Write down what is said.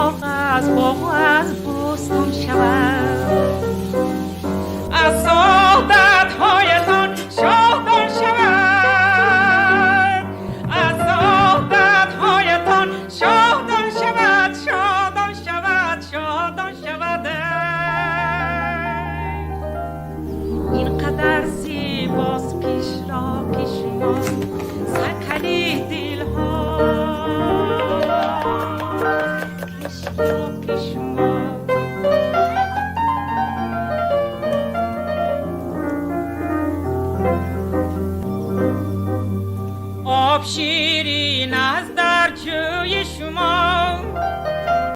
باغ از باغ و از بستان شود، از سعادت‌هایتان شادان شود، از سعادت‌هایتان شادان شود، شادان شود، شادان شود. اینقدر زیباست پیش را پیش ما سکلی دلها.